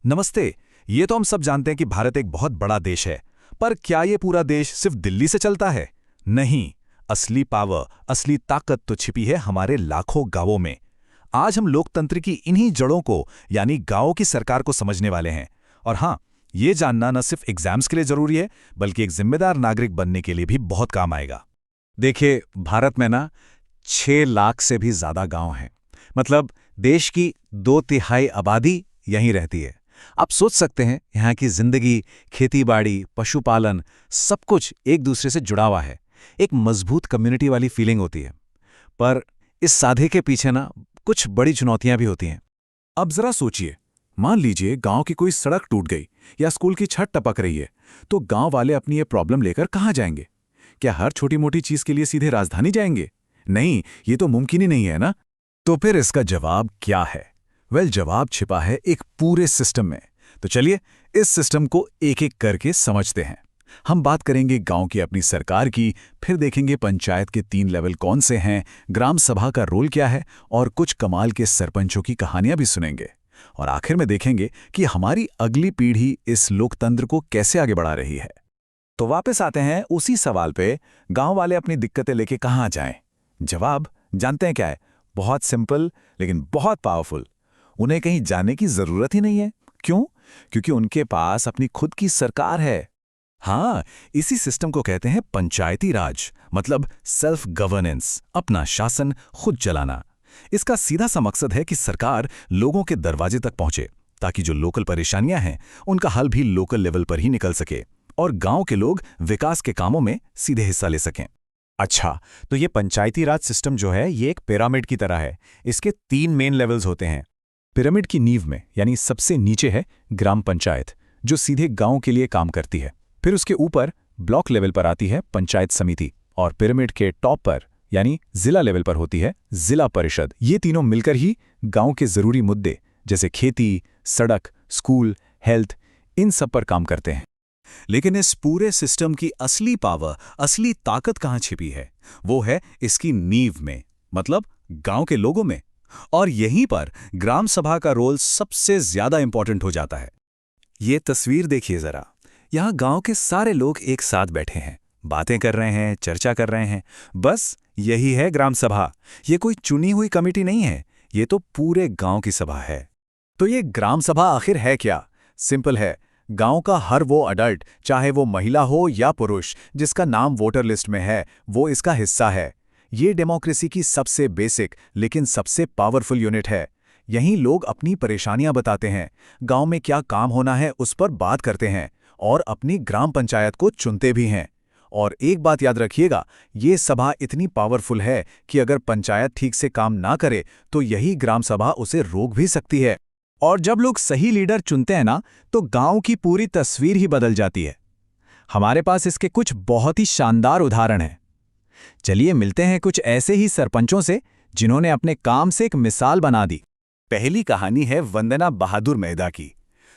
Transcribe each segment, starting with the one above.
नमस्ते। ये तो हम सब जानते हैं कि भारत एक बहुत बड़ा देश है, पर क्या ये पूरा देश सिर्फ दिल्ली से चलता है? नहीं, असली पावर, असली ताकत तो छिपी है हमारे लाखों गांवों में। आज हम लोकतंत्र की इन्हीं जड़ों को, यानी गांवों की सरकार को समझने वाले हैं। और हाँ, ये जानना न सिर्फ एग्जाम्स के लिए जरूरी है, बल्कि एक जिम्मेदार नागरिक बनने के लिए भी बहुत काम आएगा। देखिए, भारत में ना 6 लाख से भी ज्यादा गांव हैं। मतलब देश की 2/3 आबादी यहीं रहती है। आप सोच सकते हैं, यहाँ की जिंदगी, खेती-बाड़ी, पशुपालन, सब कुछ एक दूसरे से जुड़ा हुआ है। एक मजबूत कम्युनिटी वाली फीलिंग होती है। पर इस साधे के पीछे ना कुछ बड़ी चुनौतियां भी होती हैं। अब जरा सोचिए, मान लीजिए गांव की कोई सड़क टूट गई या स्कूल की छत टपक रही है, तो गांव वाले अपनी ये प्रॉब्लम लेकर कहाँ जाएंगे? क्या हर छोटी मोटी चीज के लिए सीधे राजधानी जाएंगे? नहीं, ये तो मुमकिन ही नहीं है ना। तो फिर इसका जवाब क्या है? जवाब छिपा है एक पूरे सिस्टम में। तो चलिए इस सिस्टम को एक एक करके समझते हैं। हम बात करेंगे गांव की अपनी सरकार की, फिर देखेंगे पंचायत के 3 लेवल कौन से हैं, ग्राम सभा का रोल क्या है, और कुछ कमाल के सरपंचों की कहानियां भी सुनेंगे। और आखिर में देखेंगे कि हमारी अगली पीढ़ी इस लोकतंत्र को कैसे आगे बढ़ा रही है। तो वापस आते हैं उसी सवाल पे, गांव वाले अपनी दिक्कतें लेके कहां जाएं? जवाब जानते हैं क्या है? बहुत सिंपल लेकिन बहुत पावरफुल। उन्हें कहीं जाने की जरूरत ही नहीं है। क्यों? क्योंकि उनके पास अपनी खुद की सरकार है। हाँ, इसी सिस्टम को कहते हैं पंचायती राज, मतलब सेल्फ गवर्नेंस, अपना शासन खुद चलाना। इसका सीधा सा मकसद है कि सरकार लोगों के दरवाजे तक पहुंचे, ताकि जो लोकल परेशानियां हैं उनका हल भी लोकल लेवल पर ही निकल सके और गांव के लोग विकास के कामों में सीधे हिस्सा ले सकें। अच्छा, तो ये पंचायती राज सिस्टम जो है, ये एक पिरामिड की तरह है। इसके 3 मेन लेवल्स होते हैं। पिरामिड की नींव में, यानी सबसे नीचे है ग्राम पंचायत, जो सीधे गांव के लिए काम करती है। फिर उसके ऊपर ब्लॉक लेवल पर आती है पंचायत समिति, और पिरामिड के टॉप पर, यानी जिला लेवल पर होती है जिला परिषद। ये तीनों मिलकर ही गांव के जरूरी मुद्दे जैसे खेती, सड़क, स्कूल, हेल्थ, इन सब पर काम करते हैं। लेकिन इस पूरे सिस्टम की असली पावर, असली ताकत कहाँ छिपी है? वो है इसकी नींव में, मतलब गांव के लोगों में। और यहीं पर ग्राम सभा का रोल सबसे ज्यादा इंपॉर्टेंट हो जाता है। ये तस्वीर देखिए जरा। यहां गांव के सारे लोग एक साथ बैठे हैं, बातें कर रहे हैं, चर्चा कर रहे हैं। बस यही है ग्राम सभा। ये कोई चुनी हुई कमेटी नहीं है, ये तो पूरे गांव की सभा है। तो ये ग्राम सभा आखिर है क्या? सिंपल है। गांव का हर वो अडल्ट, चाहे वो महिला हो या पुरुष, जिसका नाम वोटर लिस्ट में है, वो इसका हिस्सा है। ये डेमोक्रेसी की सबसे बेसिक लेकिन सबसे पावरफुल यूनिट है। यहीं लोग अपनी परेशानियां बताते हैं, गांव में क्या काम होना है उस पर बात करते हैं, और अपनी ग्राम पंचायत को चुनते भी हैं। और एक बात याद रखिएगा, ये सभा इतनी पावरफुल है कि अगर पंचायत ठीक से काम ना करे तो यही ग्राम सभा उसे रोक भी सकती है। और जब लोग सही लीडर चुनते हैं ना, तो गांव की पूरी तस्वीर ही बदल जाती है। हमारे पास इसके कुछ बहुत ही शानदार उदाहरण हैं। चलिए मिलते हैं कुछ ऐसे ही सरपंचों से जिन्होंने अपने काम से एक मिसाल बना दी। पहली कहानी है वंदना बहादुर मेहता की।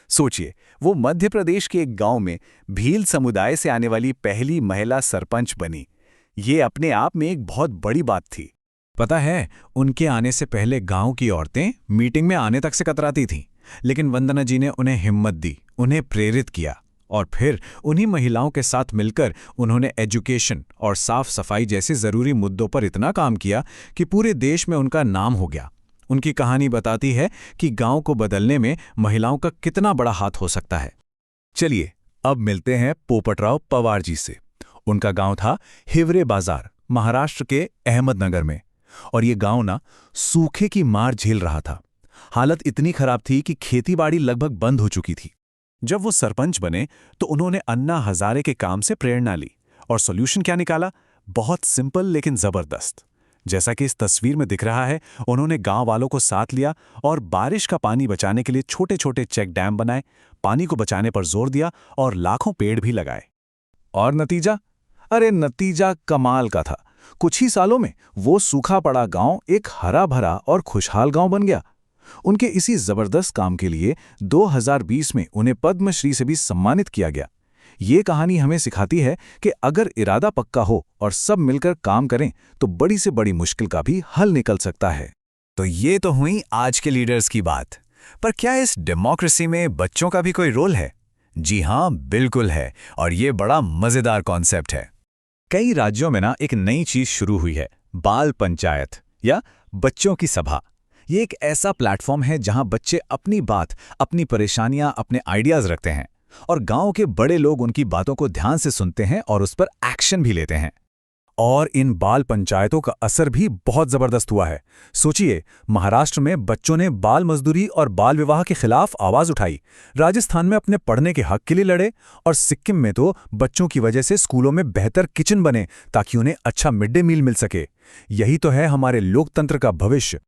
सोचिए, वो मध्य प्रदेश के एक गांव में भील समुदाय से आने वाली पहली महिला सरपंच बनी। ये अपने आप में एक बहुत बड़ी बात थी। पता है, उनके आने से पहले गांव की औरतें मीटिंग में आने तक से कतराती थीं, लेकिन वंदना जी ने उन्हें हिम्मत दी, उन्हें प्रेरित किया, और फिर उन्हीं महिलाओं के साथ मिलकर उन्होंने एजुकेशन और साफ सफाई जैसे जरूरी मुद्दों पर इतना काम किया कि पूरे देश में उनका नाम हो गया। उनकी कहानी बताती है कि गांव को बदलने में महिलाओं का कितना बड़ा हाथ हो सकता है। चलिए अब मिलते हैं पोपटराव पवार जी से। उनका गांव था हिवरे बाजार, महाराष्ट्र के अहमदनगर में। और ये गांव ना सूखे की मार झेल रहा था। हालत इतनी खराब थी कि खेतीबाड़ी लगभग बंद हो चुकी थी। जब वो सरपंच बने तो उन्होंने अन्ना हजारे के काम से प्रेरणा ली, और सॉल्यूशन क्या निकाला? बहुत सिंपल लेकिन जबरदस्त। जैसा कि इस तस्वीर में दिख रहा है, उन्होंने गांव वालों को साथ लिया और बारिश का पानी बचाने के लिए छोटे छोटे चेक डैम बनाए, पानी को बचाने पर जोर दिया और लाखों पेड़ भी लगाए। और नतीजा? अरे नतीजा कमाल का था। कुछ ही सालों में वो सूखा पड़ा गांव एक हरा भरा और खुशहाल गांव बन गया। उनके इसी जबरदस्त काम के लिए 2020 में उन्हें पद्मश्री से भी सम्मानित किया गया। ये कहानी हमें सिखाती है कि अगर इरादा पक्का हो और सब मिलकर काम करें तो बड़ी से बड़ी मुश्किल का भी हल निकल सकता है। तो ये तो हुई आज के लीडर्स की बात। पर क्या इस डेमोक्रेसी में बच्चों का भी कोई रोल है? जी हाँ, बिल्कुल है, और ये बड़ा मजेदार कॉन्सेप्ट है। कई राज्यों में ना एक नई चीज शुरू हुई है, बाल पंचायत या बच्चों की सभा। ये एक ऐसा प्लेटफॉर्म है जहां बच्चे अपनी बात, अपनी परेशानियां, अपने आइडियाज रखते हैं और गांव के बड़े लोग उनकी बातों को ध्यान से सुनते हैं और उस पर एक्शन भी लेते हैं। और इन बाल पंचायतों का असर भी बहुत जबरदस्त हुआ है। सोचिए, महाराष्ट्र में बच्चों ने बाल मजदूरी और बाल विवाह के खिलाफ आवाज उठाई, राजस्थान में अपने पढ़ने के हक के लिए लड़े, और सिक्किम में तो बच्चों की वजह से स्कूलों में बेहतर किचन बने ताकि उन्हें अच्छा मिड डे मील मिल सके। यही तो है हमारे लोकतंत्र का भविष्य।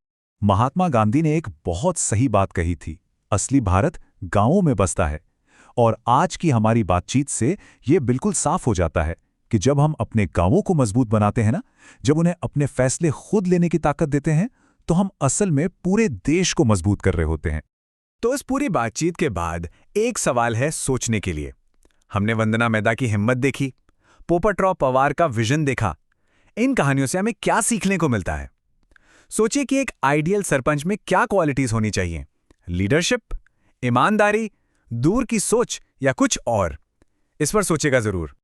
महात्मा गांधी ने एक बहुत सही बात कही थी, असली भारत गांवों में बसता है। और आज की हमारी बातचीत से ये बिल्कुल साफ हो जाता है कि जब हम अपने गांवों को मजबूत बनाते हैं ना, जब उन्हें अपने फैसले खुद लेने की ताकत देते हैं, तो हम असल में पूरे देश को मजबूत कर रहे होते हैं। तो इस पूरी बातचीत के बाद एक सवाल है सोचने के लिए। हमने वंदना मेहता की हिम्मत देखी, पोपटराव पवार का विजन देखा। इन कहानियों से हमें क्या सीखने को मिलता है? सोचिए कि एक आइडियल सरपंच में क्या क्वालिटीज होनी चाहिए? लीडरशिप, ईमानदारी, दूर की सोच या कुछ और? इस पर सोचेगा जरूर।